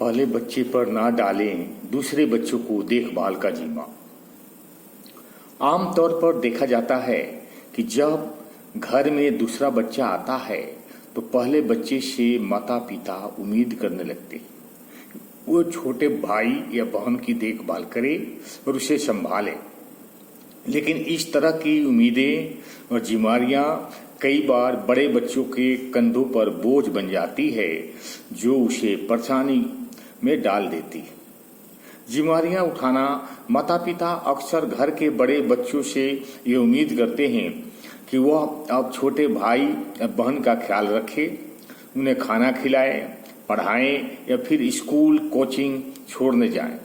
पहले बच्चे पर ना डालें दूसरे बच्चों को देखभाल का जिम्मा। आमतौर पर देखा जाता है कि जब घर में दूसरा बच्चा आता है तो पहले बच्चे से माता पिता उम्मीद करने लगते हैं वो छोटे भाई या बहन की देखभाल करे और उसे संभाले। लेकिन इस तरह की उम्मीदें और जिम्मेदारियां कई बार बड़े बच्चों के कंधों पर बोझ बन जाती है जो उसे परेशानी में डाल देती है। जिम्मेदारियां उठाना माता पिता अक्सर घर के बड़े बच्चों से ये उम्मीद करते हैं कि वह अब छोटे भाई या बहन का ख्याल रखे, उन्हें खाना खिलाए, पढ़ाएं या फिर स्कूल कोचिंग छोड़ने जाएं।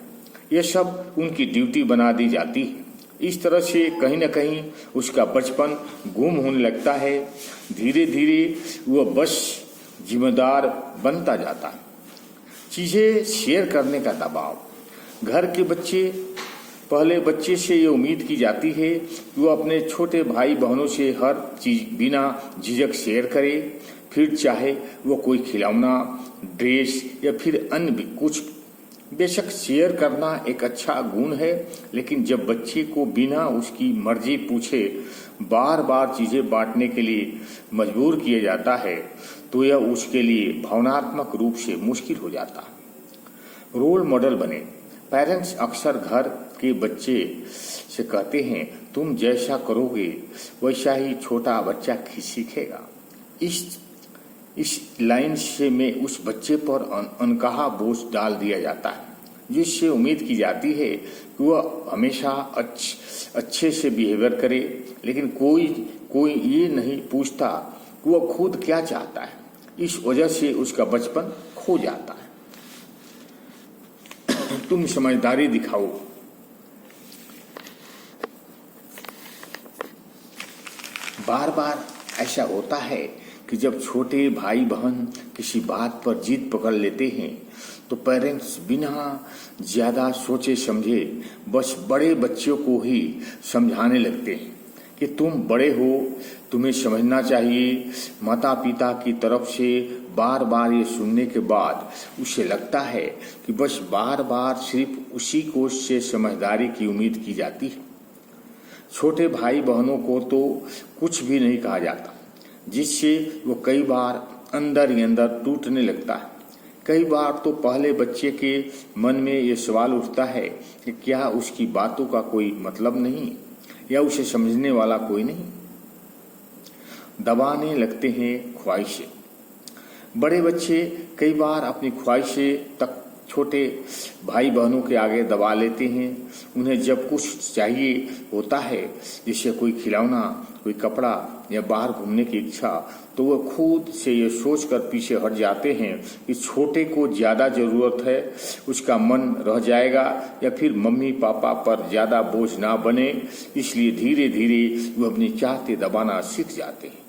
यह सब उनकी ड्यूटी बना दी जाती है। इस तरह से कहीं न कहीं उसका बचपन गुम होने लगता है। धीरे धीरे वह बस जिम्मेदार बनता जाता है। चीजें शेयर करने का दबाव। घर के बच्चे पहले बच्चे से ये उम्मीद की जाती है कि वह अपने छोटे भाई बहनों से हर चीज बिना झिझक शेयर करे, फिर चाहे वो कोई खिलौना, ड्रेस या फिर अन्य भी कुछ। बेशक शेयर करना एक अच्छा गुण है, लेकिन जब बच्चे को बिना उसकी मर्जी पूछे बार बार चीजें बांटने के लिए मजबूर किया जाता है तो यह उसके लिए भावनात्मक रूप से मुश्किल हो जाता है। रोल मॉडल बने। पेरेंट्स अक्सर घर के बच्चे से कहते हैं तुम जैसा करोगे वैसा ही छोटा बच्चा सीखेगा। इस लाइन से में उस बच्चे पर अनकहा बोझ डाल दिया जाता है, जिससे उम्मीद की जाती है कि वह हमेशा अच्छे से बिहेवियर करे। लेकिन कोई ये नहीं पूछता कि वह खुद क्या चाहता है। इस वजह से उसका बचपन खो जाता है। तुम समझदारी दिखाओ। बार बार ऐसा होता है कि जब छोटे भाई बहन किसी बात पर जिद पकड़ लेते हैं तो पेरेंट्स बिना ज्यादा सोचे समझे बस बड़े बच्चों को ही समझाने लगते हैं कि तुम बड़े हो, तुम्हें समझना चाहिए। माता पिता की तरफ से बार बार ये सुनने के बाद उसे लगता है कि बस बार बार सिर्फ उसी को से समझदारी की उम्मीद की जाती है। छोटे भाई बहनों को तो कुछ भी नहीं कहा जाता, जिससे वो कई बार अंदर ही अंदर टूटने लगता है। कई बार तो पहले बच्चे के मन में ये सवाल उठता है कि क्या उसकी बातों का कोई मतलब नहीं या उसे समझने वाला कोई नहीं। दबाने लगते हैं ख्वाहिशें। बड़े बच्चे कई बार अपनी ख्वाहिशें तक छोटे भाई बहनों के आगे दबा लेते हैं। उन्हें जब कुछ चाहिए होता है, जैसे कोई खिलौना, कोई कपड़ा या बाहर घूमने की इच्छा, तो वह खुद से ये सोचकर पीछे हट जाते हैं कि छोटे को ज्यादा जरूरत है, उसका मन रह जाएगा या फिर मम्मी पापा पर ज्यादा बोझ ना बने। इसलिए धीरे धीरे वो अपनी चाहते दबाना सीख जाते हैं।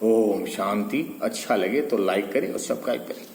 ओम शांति। अच्छा लगे तो लाइक करें और सब्सक्राइब करें।